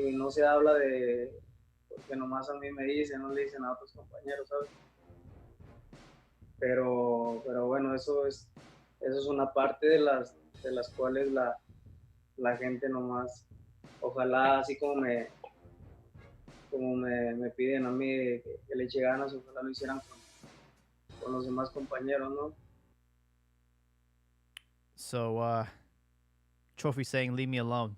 y no se habla de, porque nomás a mí me dicen, no le dicen a otros compañeros, ¿sabes? Pero bueno, eso es una parte de las cuales la gente nomás, ojalá así como me piden a mí que le eche ganas, ojalá lo hicieran con los demás compañeros, ¿no? So, Trophy saying, "Leave me alone."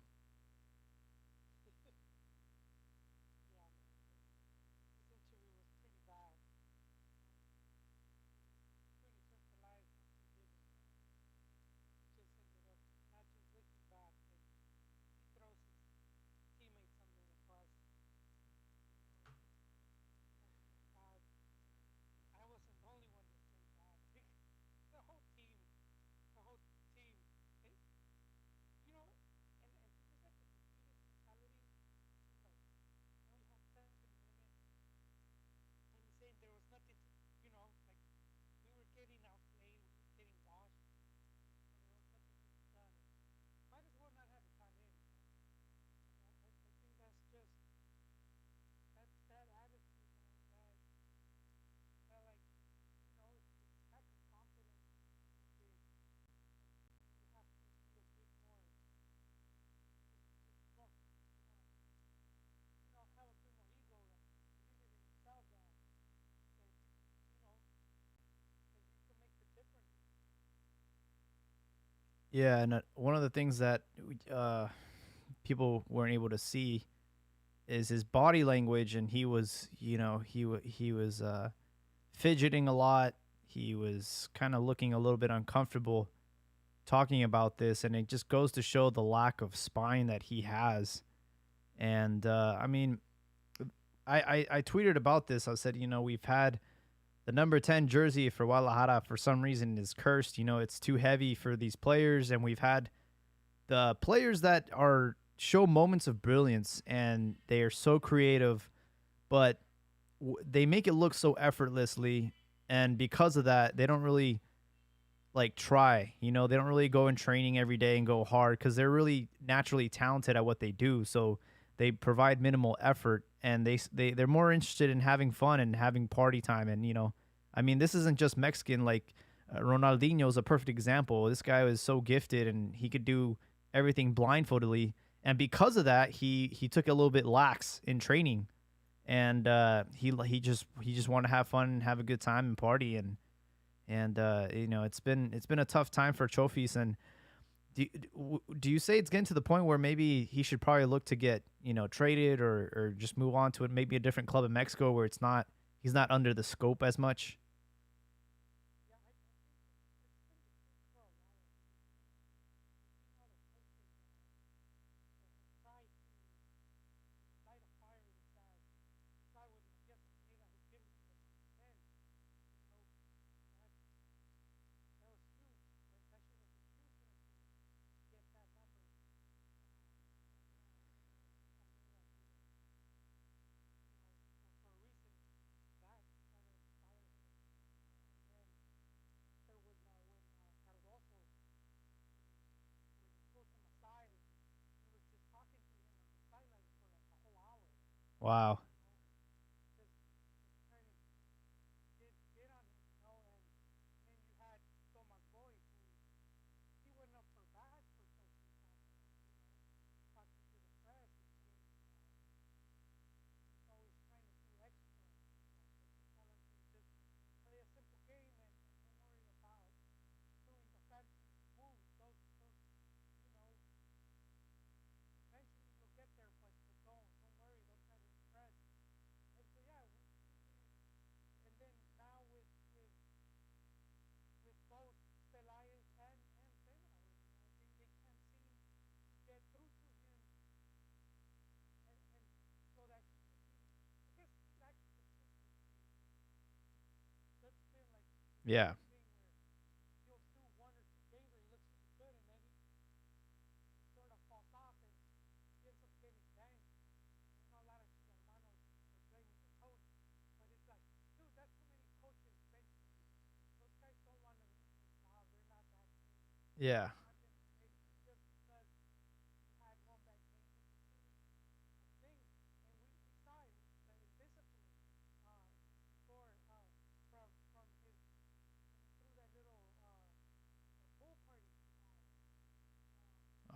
Yeah, and one of the things that uh, people weren't able to see is his body language, and he was, he was fidgeting a lot. He was kind of looking a little bit uncomfortable talking about this, and it just goes to show the lack of spine that he has. And I mean, I tweeted about this. I said, we've had the number 10 jersey for Guadalajara for some reason is cursed. It's too heavy for these players, and we've had the players that are show moments of brilliance and they are so creative, but they make it look so effortlessly, and because of that, they don't really like try. They don't really go in training every day and go hard because they're really naturally talented at what they do. So they provide minimal effort, and they're more interested in having fun and having party time. And I mean, this isn't just Mexican. Like Ronaldinho is a perfect example. This guy was so gifted, and he could do everything blindfoldedly. And because of that, he took a little bit lax in training, and he just wanted to have fun and have a good time and party. And it's been a tough time for Trophies. And do you say it's getting to the point where maybe he should probably look to get traded, or just move on to it, maybe a different club in Mexico where he's not under the scope as much? Wow. Yeah. Yeah.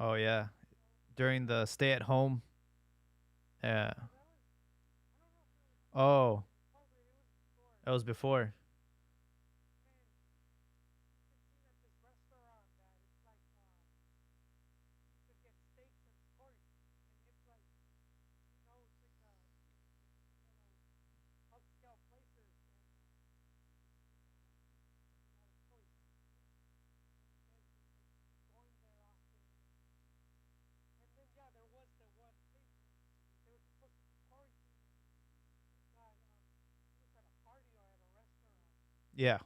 Oh yeah, during the stay at home. Yeah. Oh, that was before. Yeah.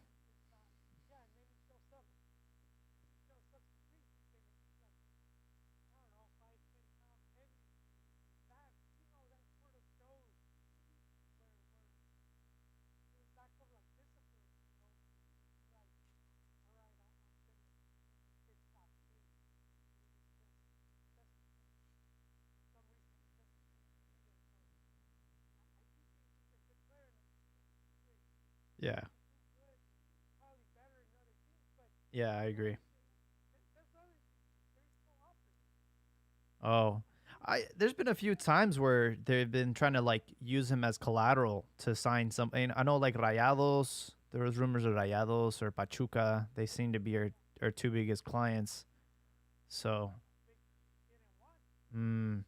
Yeah. Yeah, I agree. Oh, I there's been a few times where they've been trying to like use him as collateral to sign something. I know like Rayados. There was rumors of Rayados or Pachuca. They seem to be our two biggest clients. So, mm,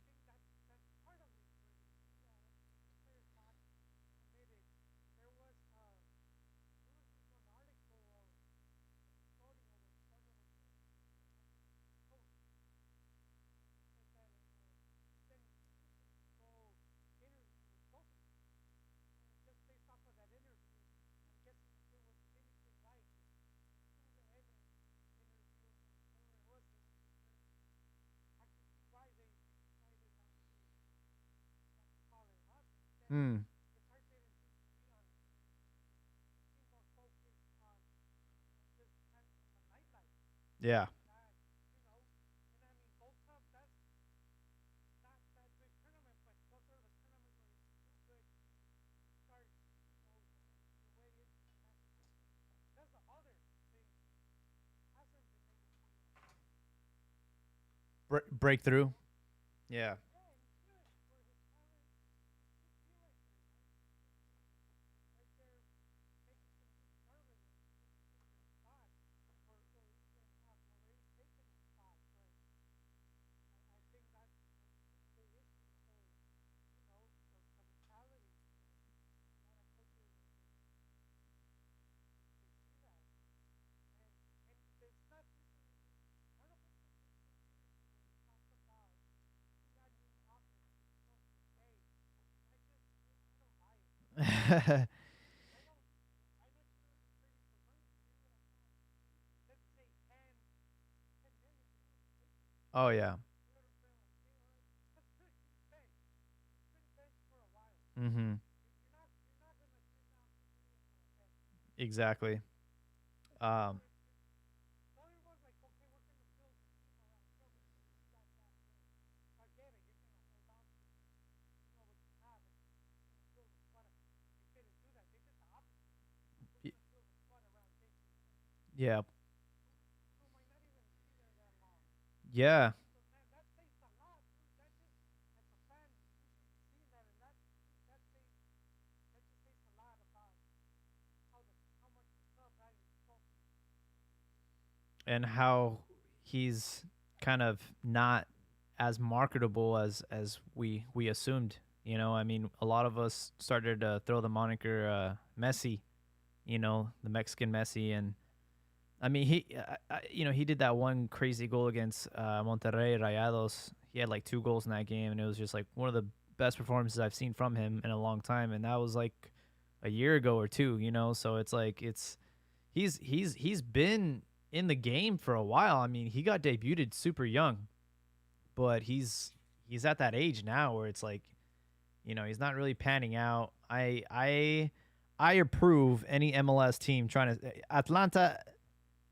mm, yeah, breakthrough. Yeah, oh yeah. Mm-hmm. Exactly. Um, y- yeah, yeah, and how he's kind of not as marketable as we assumed. You know, I mean, a lot of us started to throw the moniker Messi. You know, the Mexican Messi, and I mean, you know, he did that one crazy goal against Monterrey Rayados. He had like two goals in that game, and it was just like one of the best performances I've seen from him in a long time. And that was like a year ago or two, you know. So it's like he's been in the game for a while. I mean, he got debuted super young, but he's at that age now where it's like, you know, he's not really panning out. I approve any MLS team trying to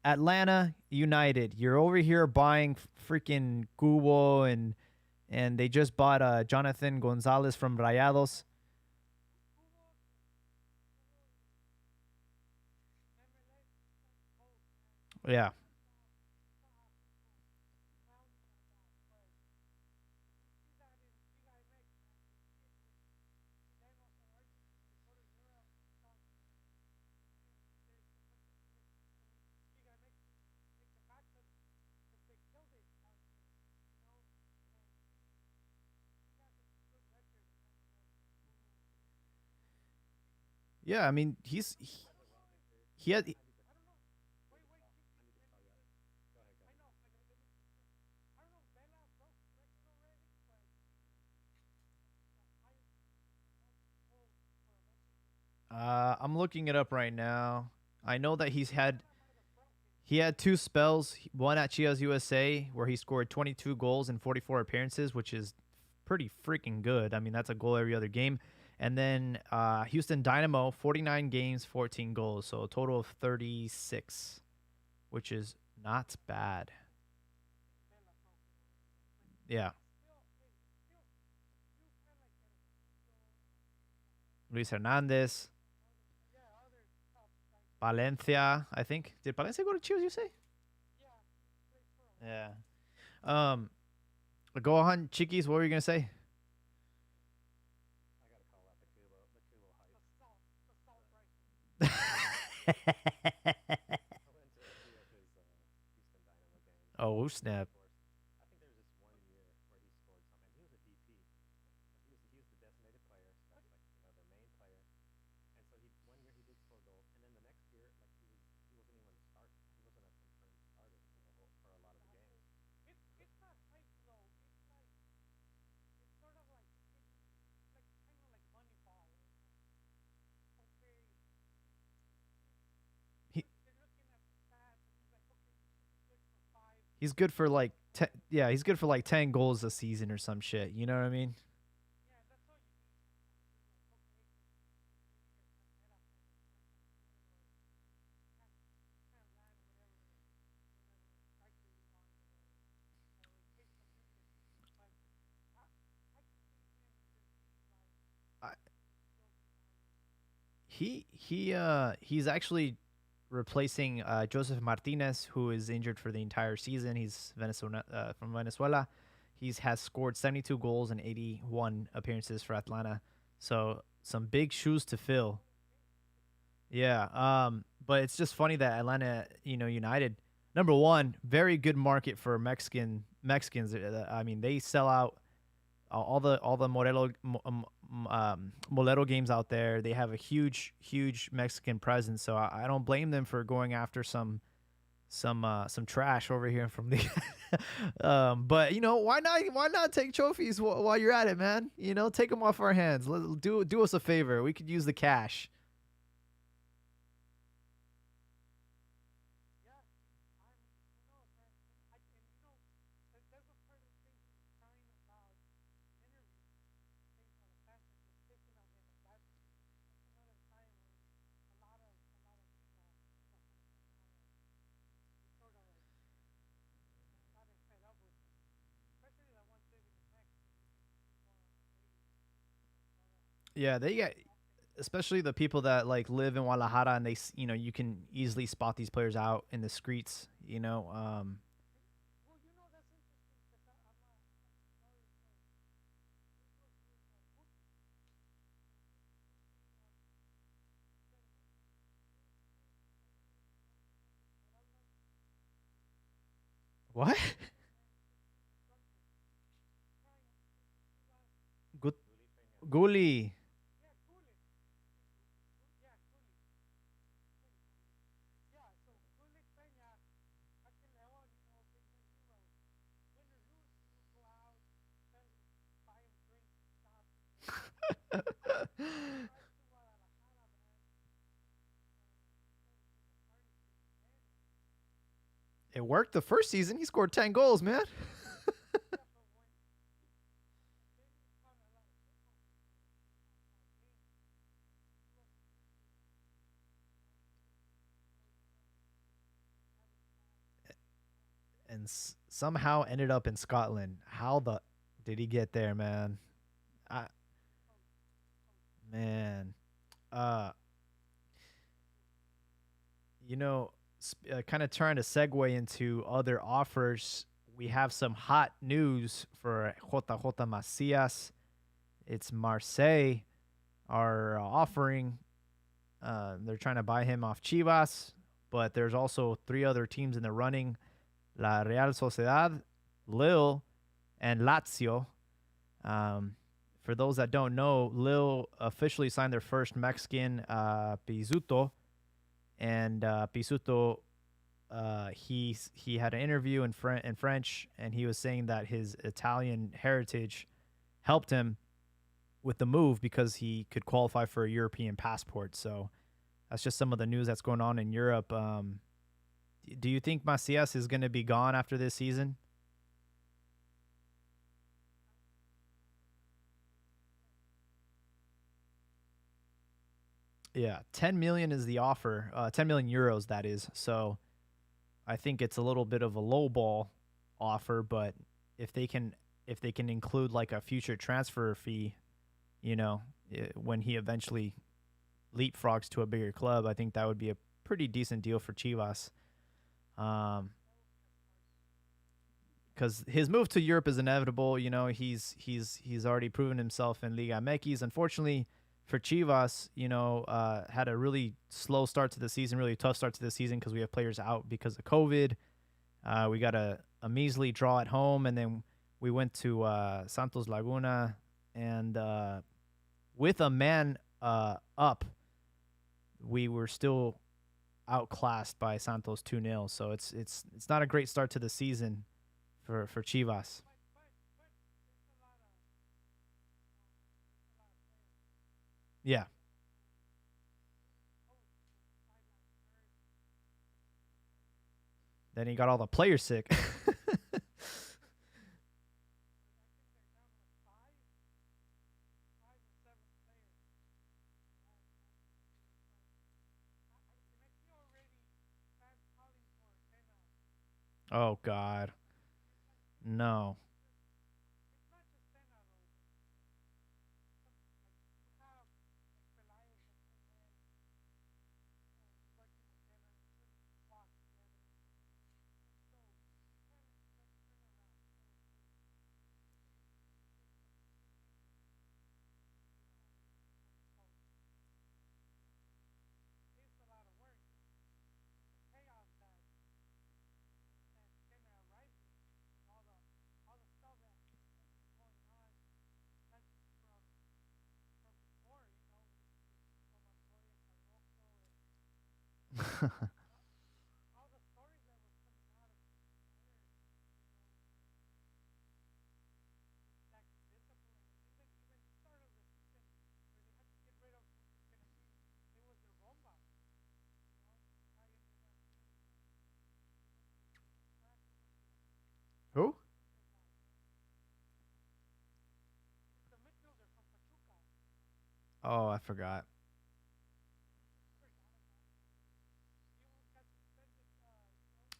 Atlanta United. You're over here buying freaking Cubo and they just bought Jonathan Gonzalez from Rayados. Yeah. Yeah, I mean, he had. I'm looking it up right now. I know that he had two spells. One at Chivas USA where he scored 22 goals in 44 appearances, which is pretty freaking good. I mean, that's a goal every other game. And then Houston Dynamo, 49 games, 14 goals, so a total of 36, which is not bad. Yeah, Luis Hernandez, Valencia, I think. Did Valencia go to Chivas USA? Yeah. Um, Go on, Chiquis. What were you gonna say? Oh snap! He he's good for like yeah, he's good for like 10 goals a season or some shit. You know what I mean? I, he's actually replacing Joseph Martinez, who is injured for the entire season. He's Venezuela from Venezuela. He's has scored 72 goals in 81 appearances for Atlanta. So some big shoes to fill. Yeah. But it's just funny that Atlanta, United, number one, very good market for Mexicans. I mean, they sell out all the Modelo games out there. They have a huge Mexican presence. So I don't blame them for going after some trash over here from the. But why not take trophies while you're at it, man? Take them off our hands. Do us a favor. We could use the cash. Yeah, they get especially the people that like live in Guadalajara and you can easily spot these players out in the streets. What? Gut Guli. It worked the first season. He scored 10 goals, man. And somehow ended up in Scotland. How the did he get there, man? I man. Uh Kind of trying to segue into other offers. We have some hot news for JJ Macias. It's Marseille are offering. They're trying to buy him off Chivas, but there's also three other teams in the running: La Real Sociedad, Lille, and Lazio. Um, For those that don't know, Lil officially signed their first Mexican, Pisuto, and Pisuto, he had an interview in French, and he was saying that his Italian heritage helped him with the move because he could qualify for a European passport. So that's just some of the news that's going on in Europe. Do you think Macias is going to be gone after this season? Yeah, 10 million is the offer. 10 million euros, that is. So I think it's a little bit of a low ball offer, but if they can if they can include like a future transfer fee, you know, when he eventually leapfrogs to a bigger club, I think that would be a pretty decent deal for Chivas. Um, because his move to Europe is inevitable. You know, he's already proven himself in Liga MX. Unfortunately for Chivas, had a really slow start to the season, really tough start to the season because we have players out because of COVID. We got a measly draw at home, and then we went to Santos Laguna, and with a man up, we were still outclassed by Santos 2-0. So it's not a great start to the season for Chivas. Yeah. Then he got all the players sick. Oh God, no. Who? Oh, I forgot.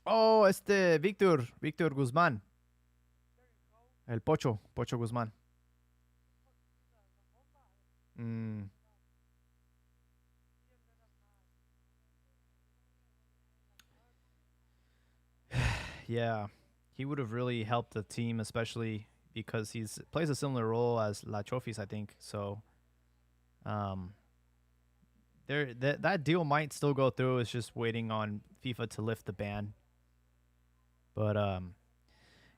Oh, Víctor Guzmán, el Pocho Guzmán. Mm, yeah, he would have really helped the team, especially because he's plays a similar role as La Chofis, I think. So, um, that deal might still go through. It's just waiting on FIFA to lift the ban. But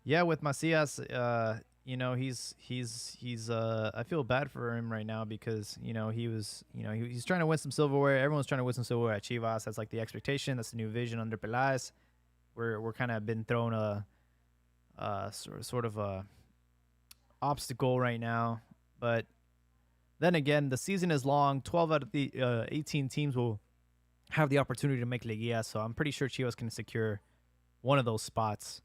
yeah, with Macias, he's I feel bad for him right now because he's trying to win some silverware. Everyone's trying to win some silverware at Chivas. That's like the expectation. That's the new vision under Peláez. We're kind of been thrown sort of a obstacle right now, but then again, the season is long. 12 out of the 18 teams will have the opportunity to make Liguilla, so I'm pretty sure Chivas can secure one of those spots.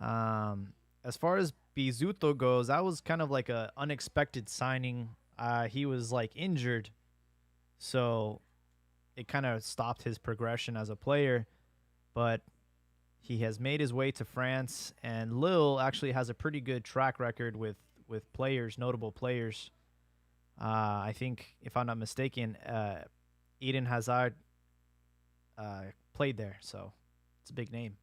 As far as Bizuto goes, that was kind of like a unexpected signing. He was like injured, so it kind of stopped his progression as a player. But he has made his way to France, and Lille actually has a pretty good track record with players, notable players. I think, if I'm not mistaken, Eden Hazard played there, so it's a big name.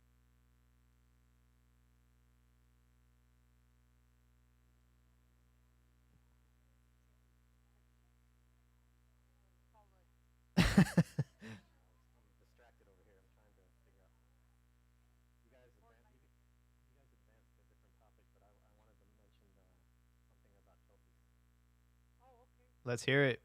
Let's hear it.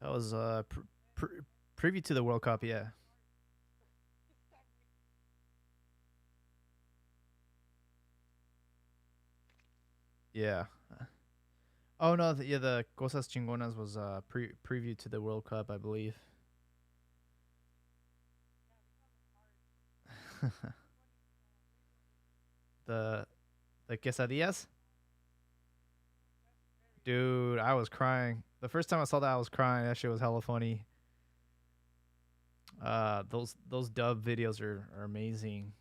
That was preview to the World Cup. Yeah, yeah. Oh no, yeah, the Cosas Chingonas was preview to the World Cup, I believe. the the quesadillas, dude. I was crying the first time I saw that. I was crying. That shit was hella funny. Those dub videos are amazing.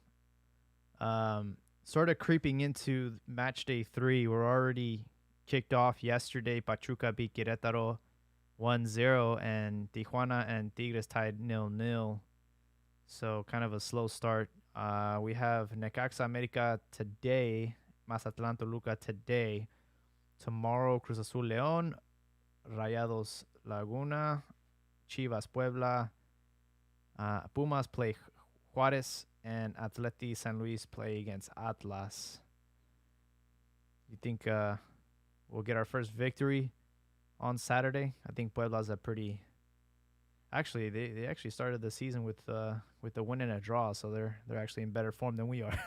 Sort of creeping into match day 3. We're already kicked off yesterday. Pachuca beat Querétaro 1-0, and Tijuana and Tigres tied 0-0. So kind of a slow start. We have Necaxa America today, Mazatlan Toluca today. Tomorrow, Cruz Azul León, Rayados Laguna, Chivas Puebla, Pumas play Juarez, and Atleti San Luis play against Atlas. You think we'll get our first victory on Saturday? I think Puebla's a pretty. Actually, they actually started the season with the win and a draw, so they're actually in better form than we are.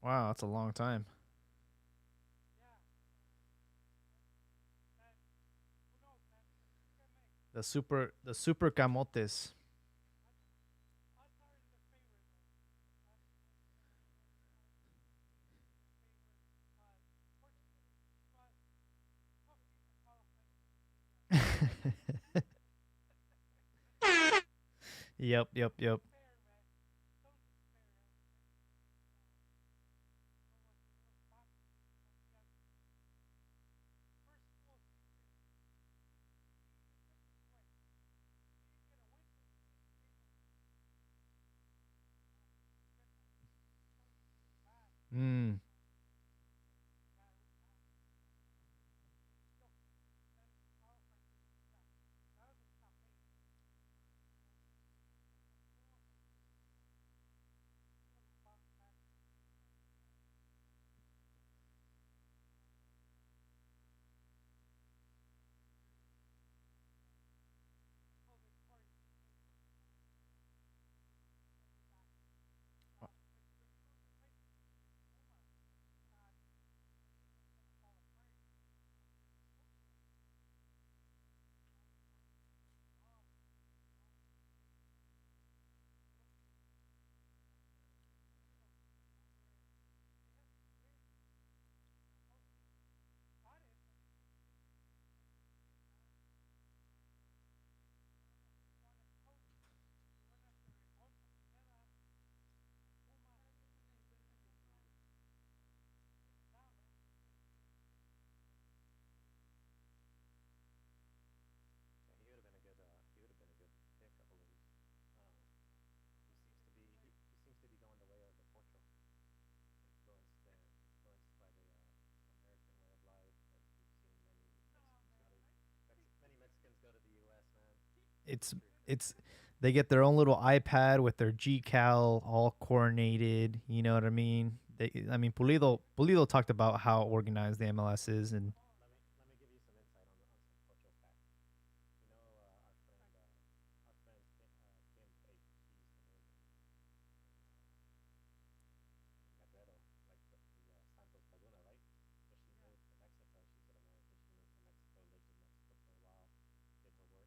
Wow, that's a long time. The super camotes. Yep. It's they get their own little iPad with their GCal all coordinated. You know what I mean? I mean, Pulido talked about how organized the MLS is, and Let me give you some insight on some cultural facts. You know, our friend Kim Pate, she used to live in Guerrero, like the Santos Laguna, right? So she moved to Mexico. She's an American. She moved to Mexico, lived in Mexico for a while, did her work.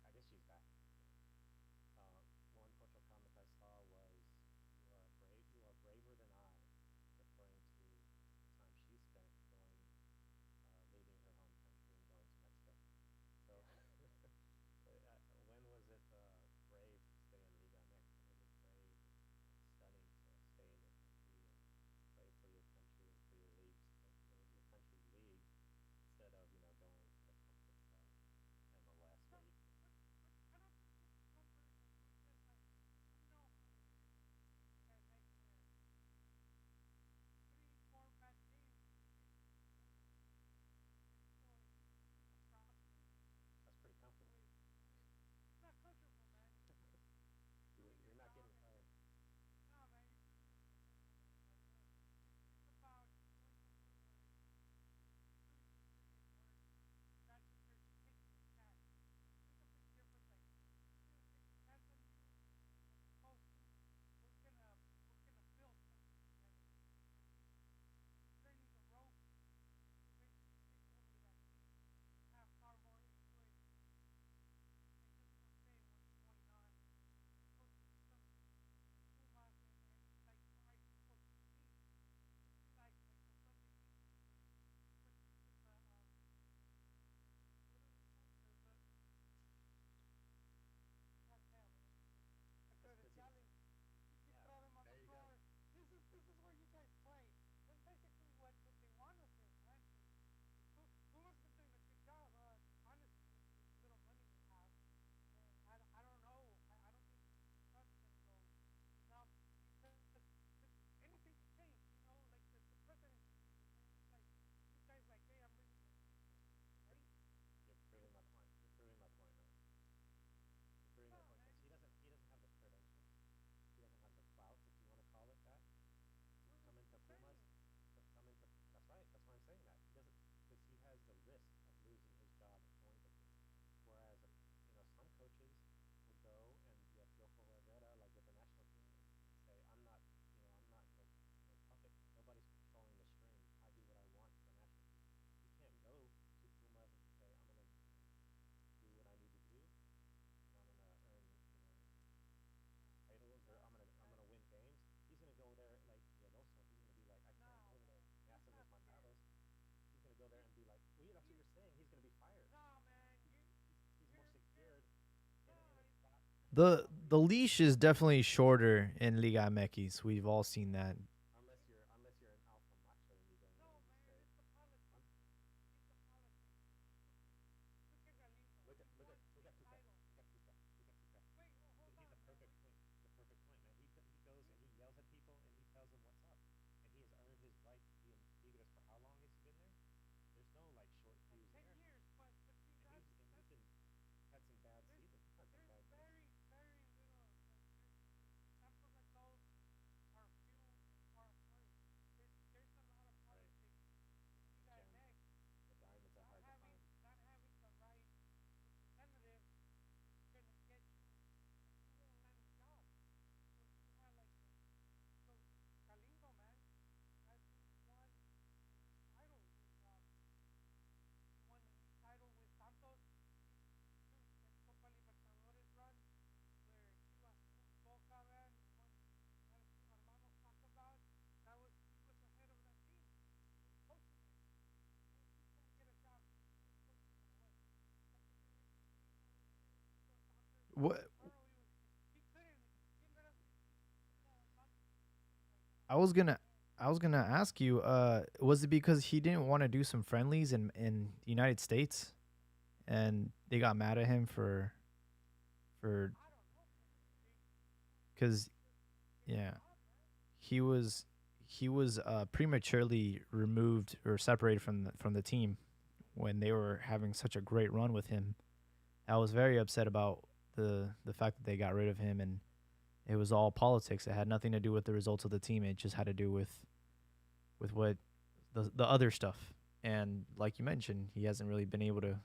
I guess she's back. One cultural comment I saw was, "You are brave. You are braver than I," referring to the time she spent going, leaving her home country and going to Mexico. So, when was it brave to stay in Liga MX? When was it brave and stunning to stay in your country and play for your country and for your leagues, your country's league, instead of going to the comforts of MLS where you can. That's pretty comfortable. You're not getting fired. That's because yeah. There you go. You're proving my point. You're proving my point, man. You're proving my point because he doesn't have the credentials. He doesn't have the clout, if you want to call it that, to come into Pumas. To come into That's right. That's why I'm saying that he doesn't, because he has the risk of losing his job and going to Pumas. Whereas some coaches will go and be a Piojo Herrera like with the national team and say, I'm not no puppet. Nobody's controlling the strings. I do what I want for the national team. He can't go to Pumas and say, I'm gonna do what I need to do and I'm gonna earn titles, or I'm gonna win games. He's gonna go there like Miedoso. He's gonna be like, I can't go there. Me hacen los mandados. He's gonna go there and be like, well, that's what you're saying. He's gonna be fired. He's more secured in a spot. the leash is definitely shorter in Liga MX. We've all seen that. Unless you're an alpha macho and you go in there and you say, I'm, look at Tuca. Look at Tuca. Look at Tuca. He's a perfect point. He's a perfect point, man. He goes and he yells at people and he tells them what's up, and he has earned his right to be in Tigres. For how long has he been there? There's no like short fuse there, and he's been had some bad seasons. He's had some bad years. Right. The gem, the diamonds are hard to find. What I was gonna I was gonna ask you, was it because he didn't want to do some friendlies in the United States, and they got mad at him for because yeah, he was prematurely removed or separated from the team when they were having such a great run with him. I was very upset about the fact that they got rid of him, and it was all politics. It had nothing to do with the results of the team. It just had to do with what the other stuff. And like you mentioned, he hasn't really been able to.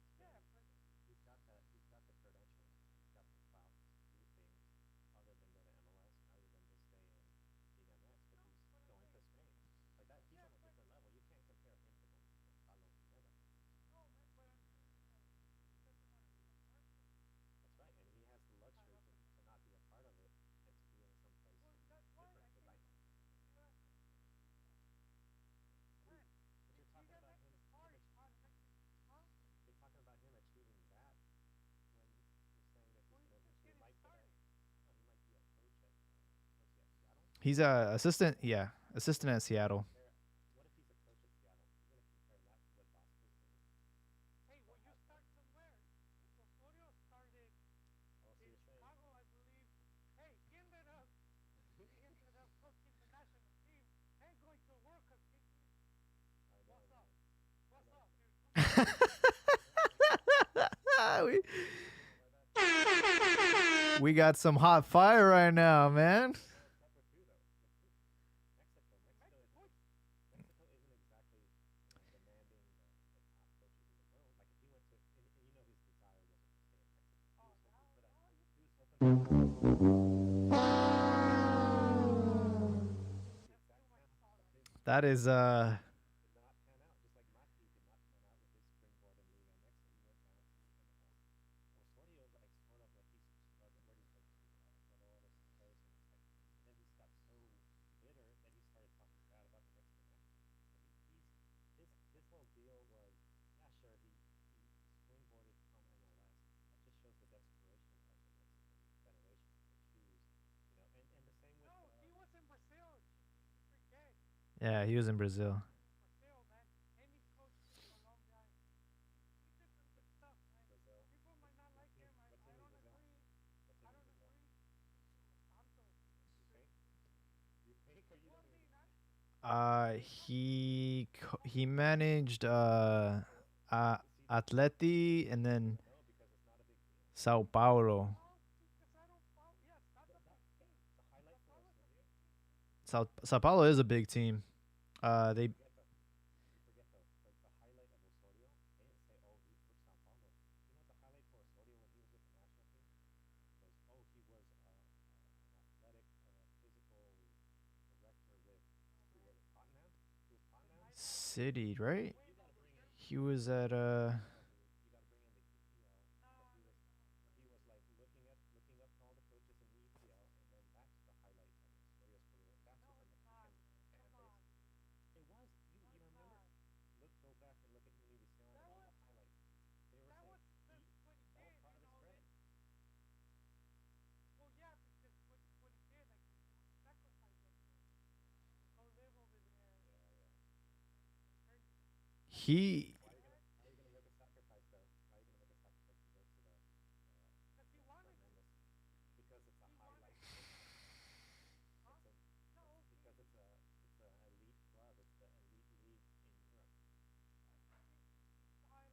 He's got he's got better offers than in Spain. He's got that. He's got the credentials. He's got the clout to do things other than go to MLS and other than just stay in Liga MX. But he's going to Spain like that. He's on a different level. You can't compare him to Gonzalo Pineda. That's right, and he has the luxury to not be a part of it and to be in some place different. Like, but you're talking about him. You're talking about him achieving that when you're saying that he's going to eventually might get a. Oh, he might be a coach at what's he at Seattle? He's a assistant. Yeah, assistant at Seattle. What if he's a coach at Seattle? You're going to compare that to what Bosco's doing? Oh, so you're saying I know, man. I know. we, we got some hot fire right now, man. Well, pepper too, though. Mexico isn't exactly demanding the top coaches in the world. Like if he went to, and you know his desire wasn't to stay in Mexico. He was hoping for a the exact sound of his That is did not pan out, just like Mati did not pan out with his springboard in Liga MX, and he went down to MLS. Osorio, like sort of like he's struggling. Where did he play for Seattle? Ecuador, Santos, and it's like, and then he just got so bitter that he started talking bad about the Mexican national team. So his whole deal was, yeah, sure, he springboarded from MLS. That just shows the desperation of the Mexican Federation to choose, and the same with yeah. He was in Brazil. Brazil. What team in Brazil? What team in Brazil? You think? You think, or you don't even? He managed Atleti and then No, because it's not a big deal. Sao Paulo. The highlight for Osorio. Sao Paulo is a big team. You They forget though. You forget though. The highlight of Osorio. They didn't say, "Oh, he's for Sao Paulo." You know what the highlight for Osorio when he was with the national team was? Oh, he was an athletic, physical director with who was it? Tottenham. He was Tottenham. City, right? You got to bring in He was the at EPL, dude. You got to bring in the EPL where he was like looking up to all the coaches in the EPL, and then that's the highlight of Osorio's career. That's what the Mexican fan base. It was. You remember? Go back and look at Univision and all the highlights. They were saying that was part of his credit. Yeah, yeah. he How are you gonna make a sacrifice though? How are you gonna make a sacrifice to go to the tremendous? Because it's a highlight football. It's because it's a elite club. It's the elite league in Europe. No doubt.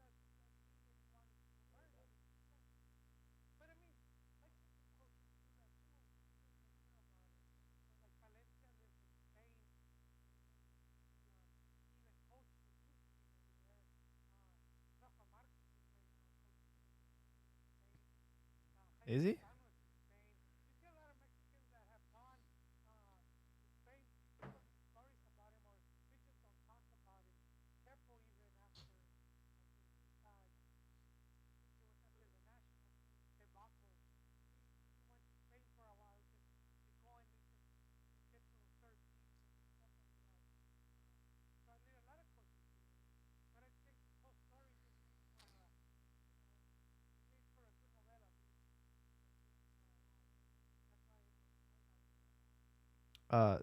is he?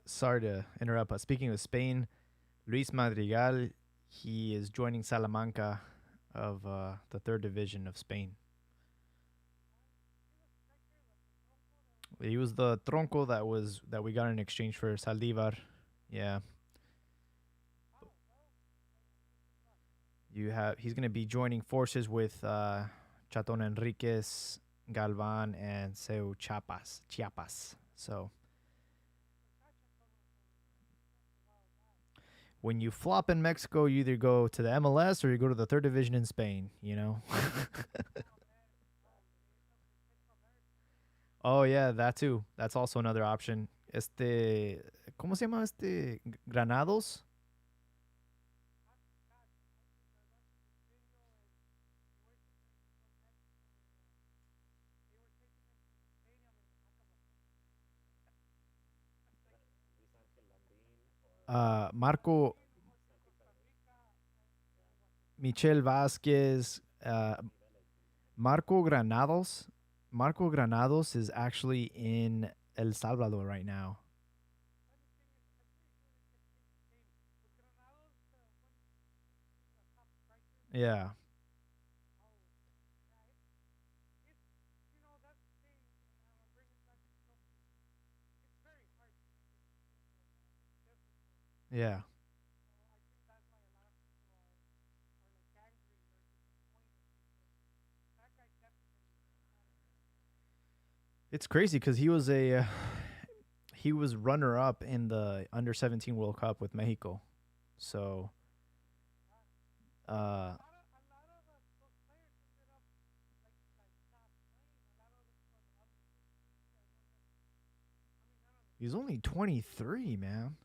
Sorry to interrupt, but speaking of Spain, Luis Madrigal, he is joining Salamanca of the third division of Spain. He was the tronco that we got in exchange for Saldivar. Yeah. He's gonna be joining forces with Chaton Enriquez, Galvan, and Seu Chiapas. So when you flop in Mexico, you either go to the MLS or you go to the third division in Spain. You know. Oh yeah, that too. That's also another option. ¿Cómo se llama Granados? Marco Michel Vasquez, Marco Granados. Marco Granados is actually in El Salvador right now. Yeah. Yeah. It's crazy because he was runner up in the under 17 World Cup with Mexico. So uh he's only 23, man.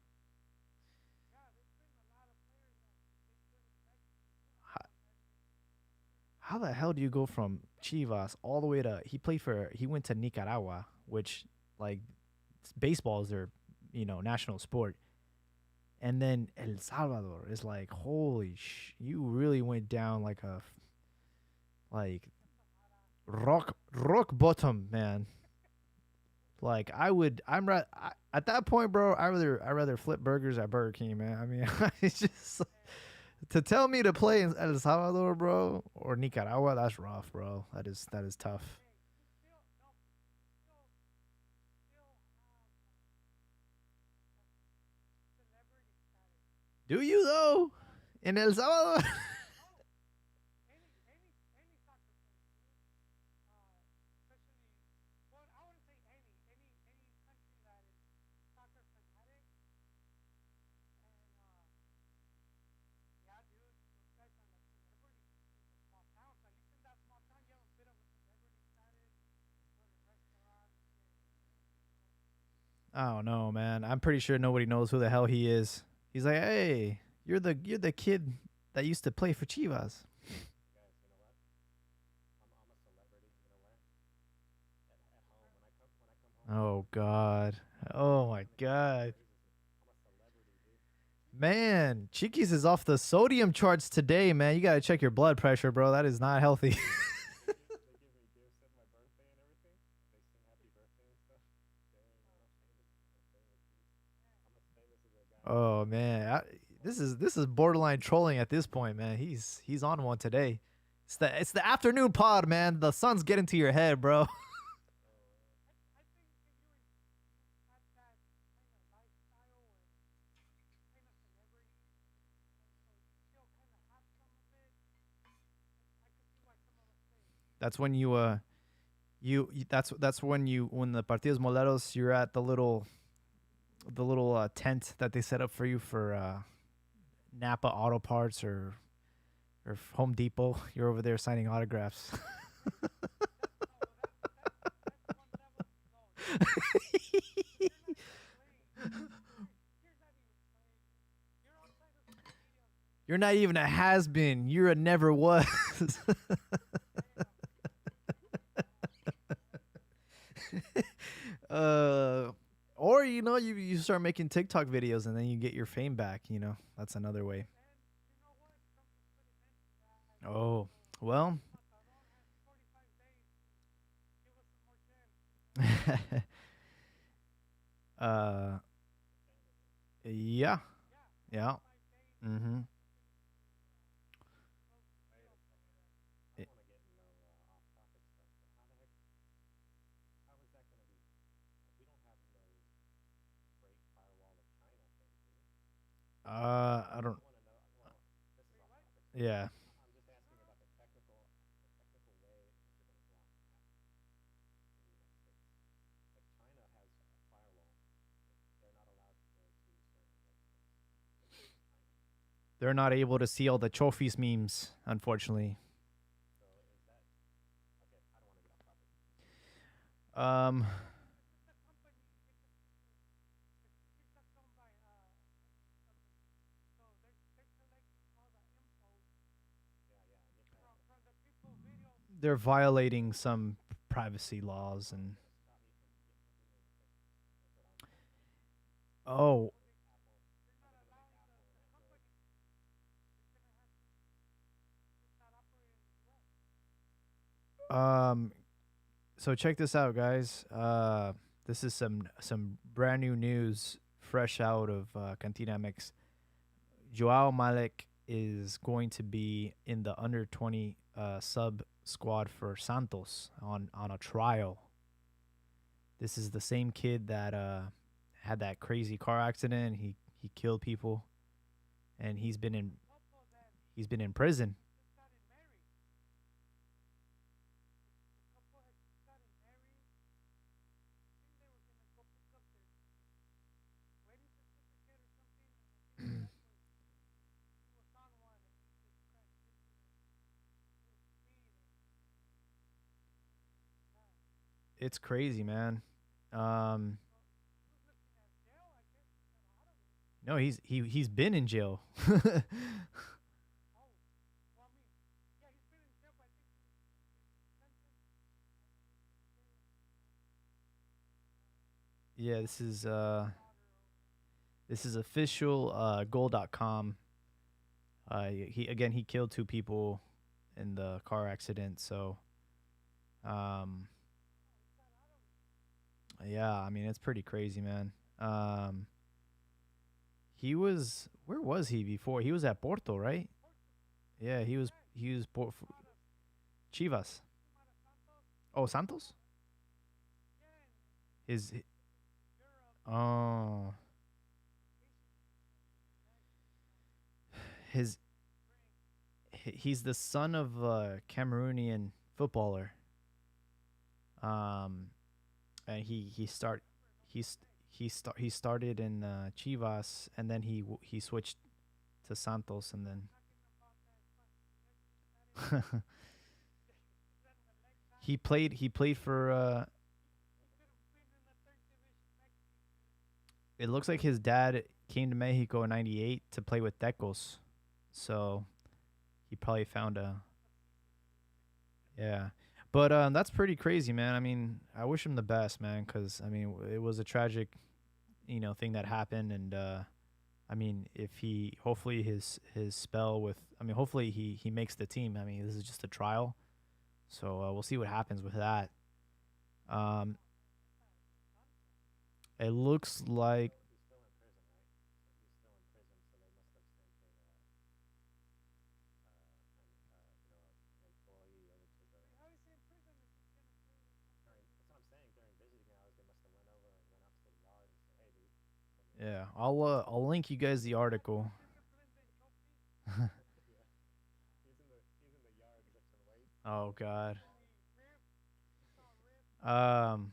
How the hell do you go from Chivas all the way to he went to Nicaragua, which like baseball is their national sport, and then El Salvador is like holy you really went down like like rock bottom, man. Like at that point, bro. I rather flip burgers at Burger King, man. I mean, it's just to tell me to play in El Salvador, bro, or Nicaragua. That's rough, bro. That is tough. Do you though? In El Salvador? I don't know, man. I'm pretty sure nobody knows who the hell he is. He's like, hey, you're the kid that used to play for Chivas. Oh God. Oh my God. Man, Chiquis is off the sodium charts today, man. You gotta check your blood pressure, bro. That is not healthy. Oh man, this is borderline trolling at this point, man. He's on one today. It's the afternoon pod, man. The sun's getting to your head, bro. That's when that's when the partidos moleros you're at the little tent that they set up for you for Napa Auto Parts or Home Depot. You're over there signing autographs. You're not even a has been. You're a never was. uh, or you start making TikTok videos and then you get your fame back. That's another way. Oh well. uh, Yeah. Yeah. Mm-hmm. Wait a second. I don't want to get in no off-topic stuff, but how the heck? How is that going to be? We don't have no Great Firewall of China thing, do we? I don't. I want to know. Well, this is off-topic stuff. Yeah. I'm just asking about the technical way that you're going to block that in the United States. Like China has a firewall. They're not allowed to go to certain websites in China. They're not able to see all the Chonkis memes, unfortunately. So is that okay? I don't want to get off topic. Um. Yeah, yeah, I get that. They're violating some privacy laws How is and. it going to stop me from getting something in the picture? That's what I'm asking. Oh. Apple, are they going to make Apple and Android? Um. So check this out, guys. This is some brand new news, fresh out of Cantina MX. Joao Malik is going to be in the under 20 sub squad for Santos on a trial. This is the same kid that had that crazy car accident. He killed people, and he's been in prison. It's crazy, man. Um, no, he's been in jail. Yeah, this is official goal.com. He killed two people in the car accident. So um, yeah, I mean it's pretty crazy, man. Um, he was where was he before? He was at Porto, right? Yeah, he was Chivas. Oh, Santos. His oh his he's the son of a Cameroonian footballer. Um, and he started in Chivas, and then he switched to Santos, and then he played for. It looks like his dad came to Mexico in '98 to play with Tecos, so he probably found a yeah. But that's pretty crazy, man. I mean, I wish him the best, man, because I mean, it was a tragic, thing that happened, and I mean, if he hopefully his spell with, I mean, hopefully he makes the team. I mean, this is just a trial, so we'll see what happens with that. Um, it looks like So he's still in prison, right? So he's still in prison. So they must have sent an employee over to the. That's what I'm saying. During visiting hours, they must have went over and went out to the yard and said, "Hey, dude, come here." yeah. I'll link you guys the article. Yeah, he's in the yard lifting weights. Oh God. Um,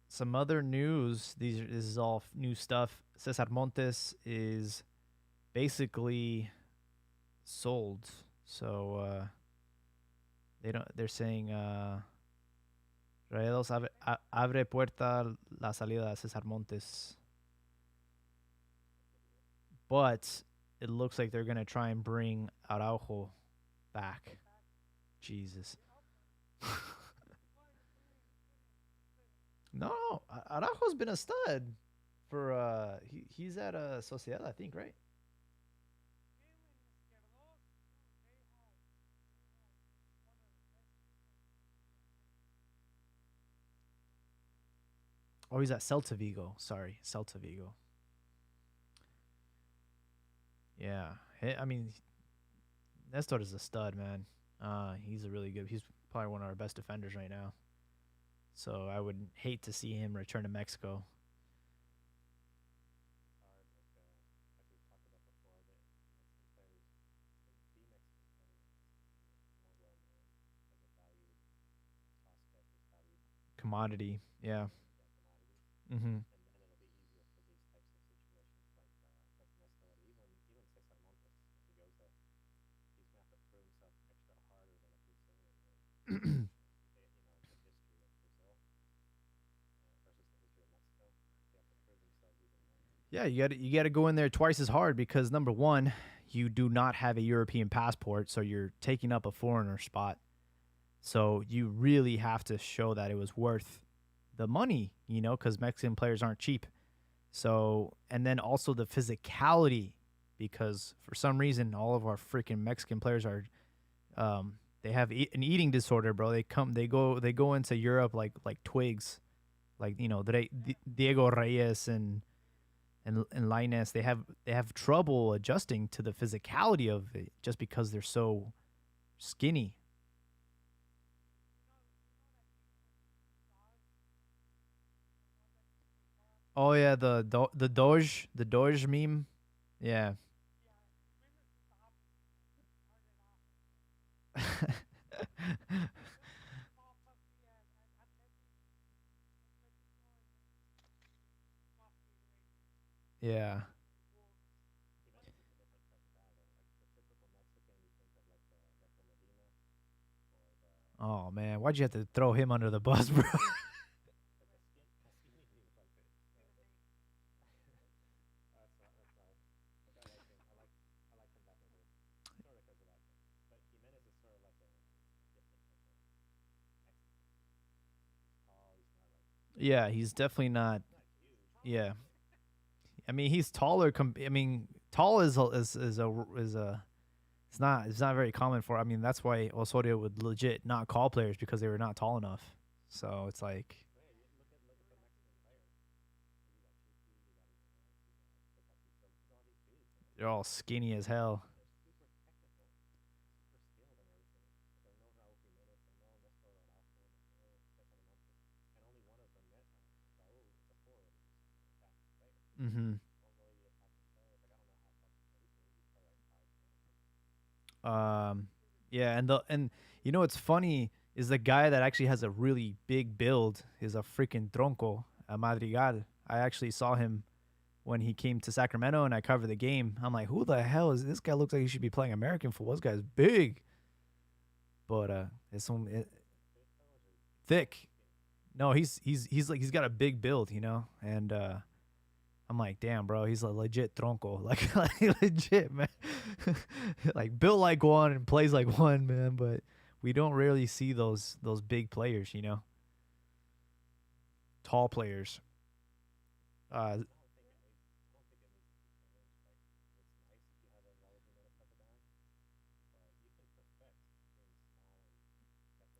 some other news. This is all new stuff. Cesar Montes is basically sold. So they're saying Rayados abre puerta la salida de Cesar Montes, but it looks like they're gonna try and bring Araujo back. Jesus. No, Araujo's been a stud for he's at Sociedad, I think, right? Oh, he's at Celta Vigo. Sorry, Celta Vigo. Yeah. I mean, Nestor is a stud, man. He's a really good. He's probably one of our best defenders right now. So I would hate to see him return to Mexico. Hard, like we've talked about before, that Mexican players, the Mexican players, more well known as a valued prospect, as valued Commodity. Yeah. commodities, Mm-hmm. and then it'll be easier for these types of situations like Nestor, even Cesar Montes. If he goes there, he's gonna have to prove himself extra harder than a Brazilian would. The history of Brazil versus the history of Mexico, they have to prove themselves even more. Yeah, you got to go in there twice as hard because number one, you do not have a European passport, so you're taking up a foreigner spot. So you really have to show that it was worth the money, because Mexican players aren't cheap. So, and then also the physicality, because for some reason all of our freaking Mexican players are, they have an eating disorder, bro. They go into Europe like twigs, like Diego Reyes and Linus. They have trouble adjusting to the physicality of it just because they're so skinny. Oh yeah, the Doge meme. Yeah. Yeah. Jimenez is a different type of guy though. Like the typical Mexican, you think of like the Beto Medina or the Oh man, why'd you have to throw him under the bus, bro? like a skinny dude like that's why. Like I like him. I like him definitely. Sort of because of that. But Jimenez is sort of like a different type of Mexican. He's tall. He's not like Yeah, he's definitely not. he's not huge. Yeah, I mean he's taller. I mean, tall is a. It's not very common for. I mean, that's why Osorio would legit not call players because they were not tall enough. So it's like But yeah, look at the Mexican players. You got Chucky, you got Jimenez, you got Tecatito. Look at all these dudes, man. they're all skinny as hell. They're super technical, super skilled and everything. They know Raul Jimenez, they know Nestor Araujo, they know Cesar Montes, and only one of them, Raul, is a forward. He's a fast player. Mm-hmm. Normally, attacking players, like I don't know how fast he plays, maybe he's probably like 5'10". Yeah, and what's funny is the guy that actually has a really big build is a freaking tronco, a Madrigal. I actually saw him when he came to Sacramento and I covered the game. I'm like, who the hell is this guy? Looks like he should be playing American football. This guy's big, but it's Fit though, or is he tall thick. and skinny? No, he's like he's got a big build, and I'm like, damn, bro, he's a legit tronco, like legit, man, like built like one and plays like one, man. But we don't really see those big players, tall players. Uh, I don't think it needs to be changed. Like it's nice if you have a Raul Jimenez type of guy, but you can perfect being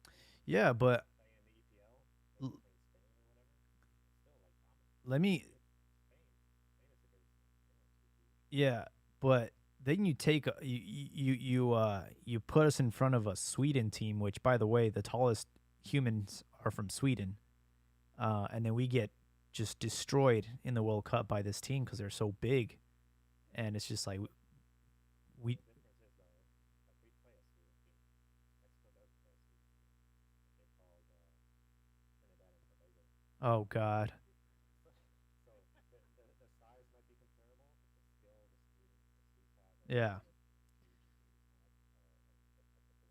small and technical yeah, but play in the EPL or l- play in Spain or whatever, and still like dominate. let me, Spain, Spain is the greatest league. They aren't too huge. yeah, but then you take you put us in front of a Sweden team, which by the way, the tallest humans are from Sweden, and then we get just destroyed in the World Cup by this team because they're so big, and it's just like we The difference is though, like we play a Sweden team. Mexico does play a Sweden team. They're called Trinidad and Tobago. oh god, So the size might be comparable, but the skill the Swedes have and yeah. the huge teams have, the technical abilities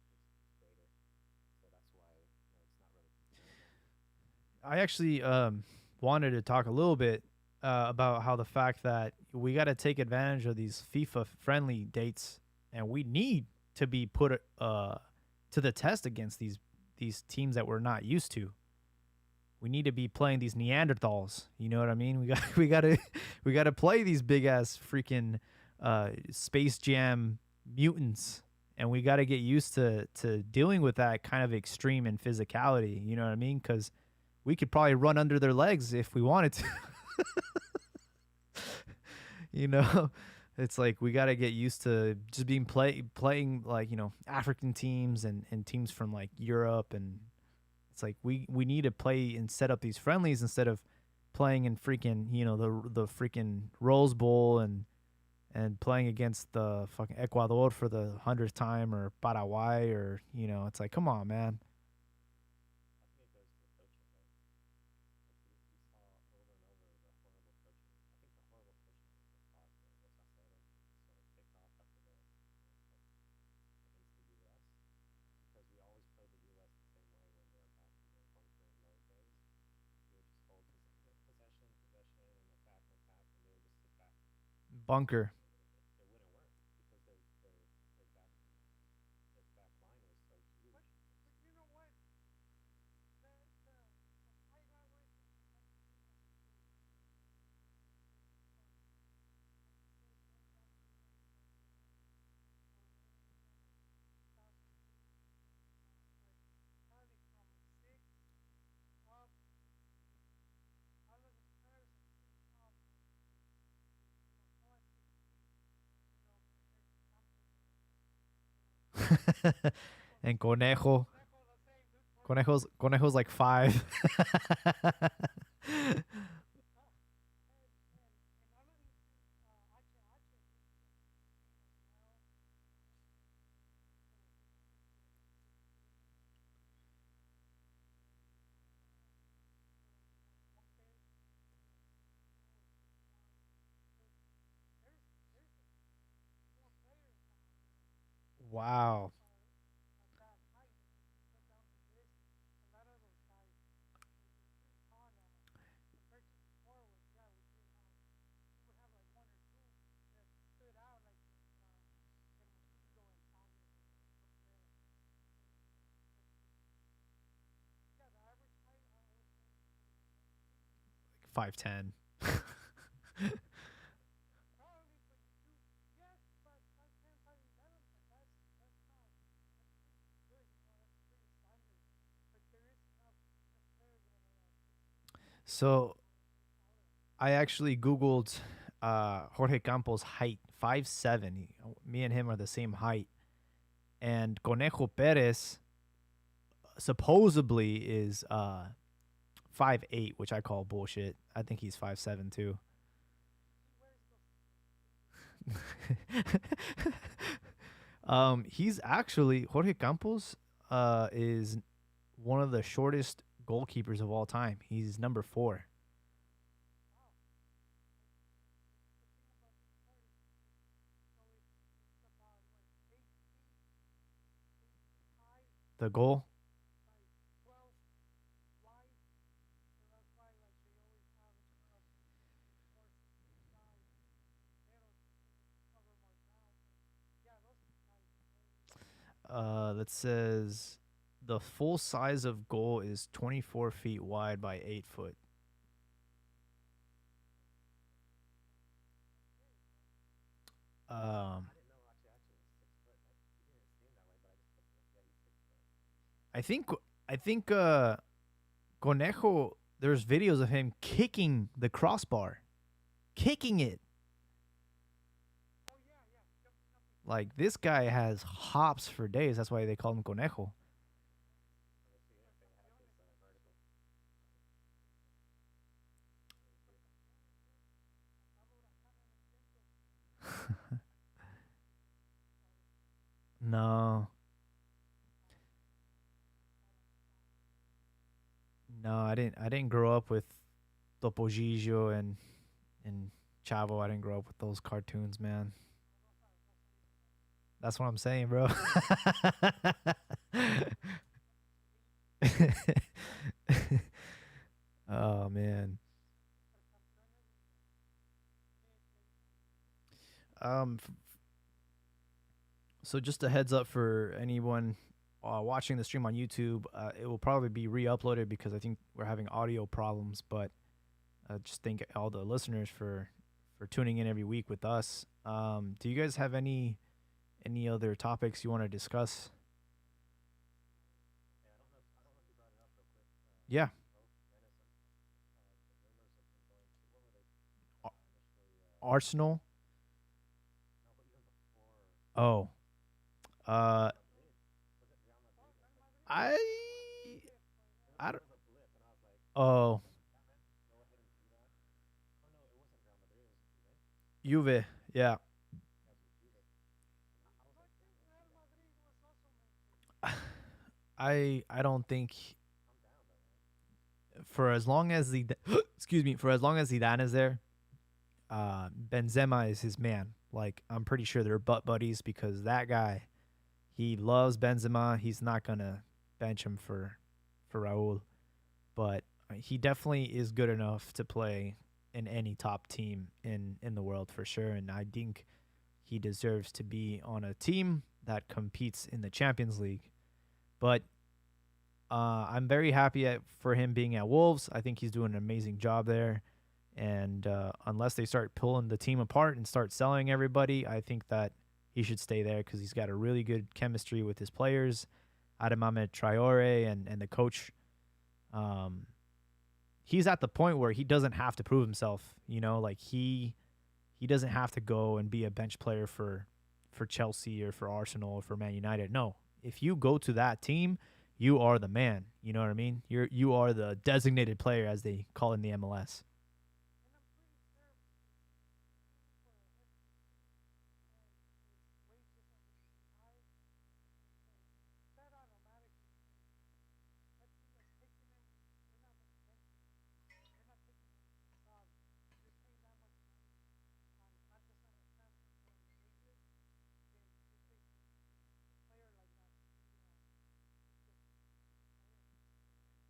is greater. So that's why it's not really comparable. I actually wanted to talk a little bit about how the fact that we got to take advantage of these FIFA friendly dates, and we need to be put to the test against these teams that we're not used to. We need to be playing these Neanderthals. You know what I mean? We got to play these big ass freaking Space Jam mutants, and we got to get used to dealing with that kind of extreme in physicality. You know what I mean? Because we could probably run under their legs if we wanted to. you know, It's like we got to get used to just being playing like African teams and teams from like Europe, and it's like we need to play and set up these friendlies instead of playing in freaking the freaking Rose Bowl and playing against the fucking Ecuador for the 100th time, or Paraguay, or it's like, come on, man. I think it goes to the coaching though. Like we saw over and over the horrible coaching. I think the horrible coaching was what caused the Los Aceros sort of kickoff after the against the U.S. because we always played the U.S. the same way when they were back in their bunkering mode days. We would just hold possession, and attack, and they would just sit back. Bunker. It wouldn't work because their back line was so huge. And Conejo's like 5. Wow. Like 5'10". So I actually Googled Jorge Campos' height, 5'7". Me and him are the same height. And Conejo Perez supposedly is 5'8", which I call bullshit. I think he's 5'7" too. He's actually Jorge Campos is one of the shortest goalkeepers of all time. He's number 4. The goal. That says the full size of goal is 24 feet wide by 8 foot. Um, I didn't know actually was 6 foot. He didn't seem that way, but I just looked it up. Yeah, he's 6 foot. I think I think Conejo. There's videos of him kicking the crossbar, kicking it. Like this guy has hops for days. That's why they call him Conejo. Let me see if they have this vertical. Let me see. No, no, I didn't. I didn't grow up with Topo Gigio and Chavo. I didn't grow up with those cartoons, man. That's what I'm saying, bro. Oh man. Um. So just a heads up for anyone watching the stream on YouTube, it will probably be re-uploaded because I think we're having audio problems. But just thank all the listeners for tuning in every week with us. Do you guys have any other topics you want to discuss? Yeah, I don't know if you brought it up real quick. Yeah. Both Venice, the rumors of him going to what were they Ar- initially? Arsenal. Oh, uh, I, I don't. Oh, Juve. Yeah. I don't think for as long as the excuse me, for as long as Zidane is there, Benzema is his man. Like I'm pretty sure they're butt buddies because that guy, he loves Benzema. He's not gonna bench him for Raul, but he definitely is good enough to play in any top team in the world for sure. And I think he deserves to be on a team that competes in the Champions League. But I'm very happy for him being at Wolves. I think he's doing an amazing job there. And unless they start pulling the team apart and start selling everybody, I think that he should stay there because he's got a really good chemistry with his players, Adamame Traore and the coach. Um, he's at the point where he doesn't have to prove himself. You know, like he doesn't have to go and be a bench player for Chelsea or for Arsenal or for Man United. No, if you go to that team, you are the man. You know what I mean? You are the designated player as they call it in the MLS.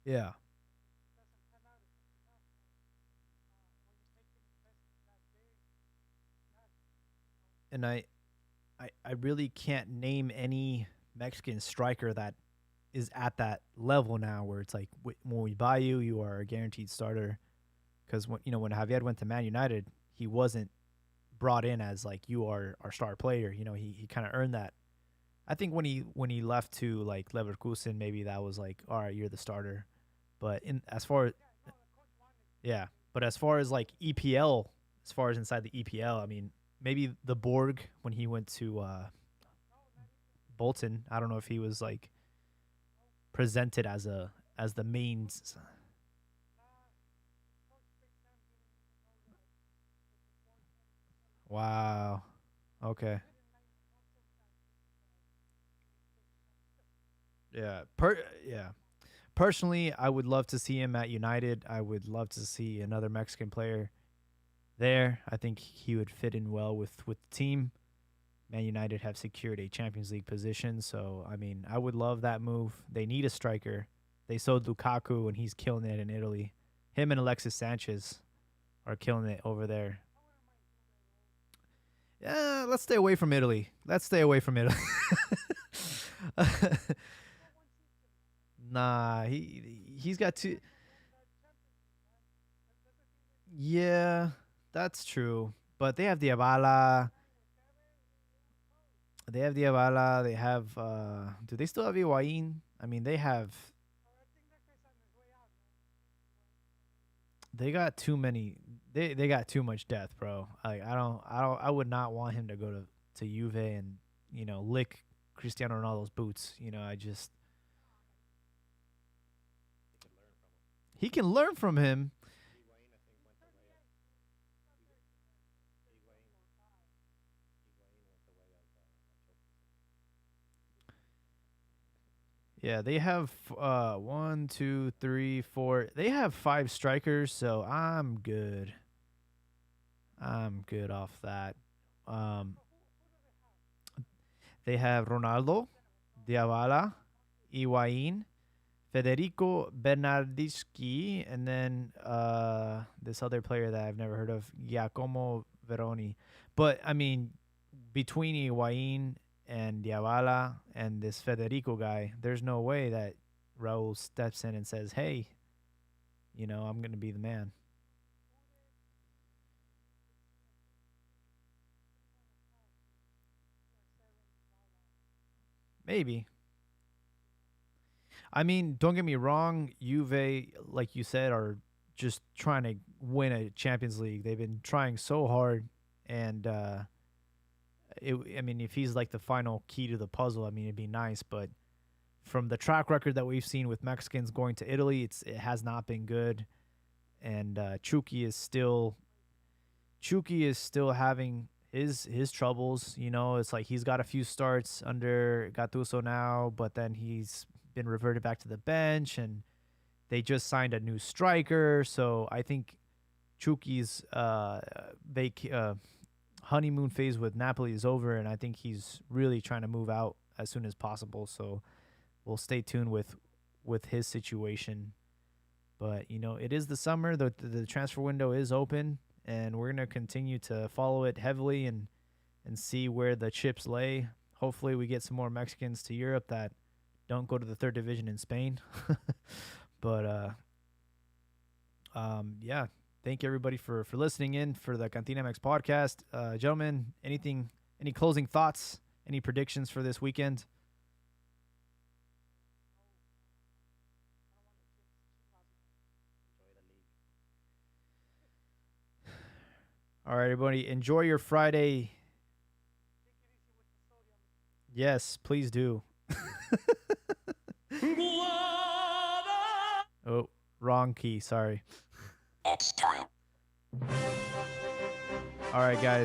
Yeah, and I really can't name any Mexican striker that is at that level now where it's like when we buy you, you are a guaranteed starter. Because when Javier went to Man United, he wasn't brought in as like you are our star player. He kind of earned that. I think when he left to like Leverkusen, maybe that was like, all right, you're the starter. But in as far as yeah, but as far as like EPL, as far as inside the EPL, I mean, maybe the Borg when he went to Bolton, I don't know if he was like presented as the main. Wow. Okay. Yeah. Yeah. Personally, I would love to see him at United. I would love to see another Mexican player there. I think he would fit in well with the team. Man United have secured a Champions League position, so I mean, I would love that move. They need a striker. They sold Lukaku and he's killing it in Italy. Him and Alexis Sanchez are killing it over there. Yeah, let's stay away from Italy. Let's stay away from Italy. Nah, he's got two. Yeah, that's true. But they have Diabala. They have Diabala. They have. Do they still have Higuain? I mean, they have. They got too many. They got too much depth, bro. Like I don't. I would not want him to go to Juve and lick Cristiano Ronaldo's boots. I just he can learn from him. Yeah, they have one, two, three, four. They have five strikers, so I'm good. I'm good off that. Um, they have Ronaldo, Diawala, Iwain, Federico Bernardeschi, and then this other player that I've never heard of, Giacomo Veroni. But I mean, between Iwain and Diawala and this Federico guy, there's no way that Raul steps in and says, "Hey, I'm going to be the man." Maybe. I mean, don't get me wrong. Juve, like you said, are just trying to win a Champions League. They've been trying so hard, and I mean, if he's like the final key to the puzzle, I mean, it'd be nice. But from the track record that we've seen with Mexicans going to Italy, it has not been good. And Chucky is still having his troubles. You know, it's like he's got a few starts under Gattuso now, but then he's been reverted back to the bench, and they just signed a new striker. So I think Chucky's honeymoon phase with Napoli is over, and I think he's really trying to move out as soon as possible. So we'll stay tuned with his situation. But you know, it is the summer. The transfer window is open, and we're gonna continue to follow it heavily and see where the chips lay. Hopefully, we get some more Mexicans to Europe that don't go to the third division in Spain. But yeah. Thank you everybody for listening in for the Cantina MX podcast. Gentlemen, any closing thoughts, any predictions for this weekend? All right, everybody, enjoy your Friday. Yes, please do. Oh, wrong key. Sorry. All right, guys.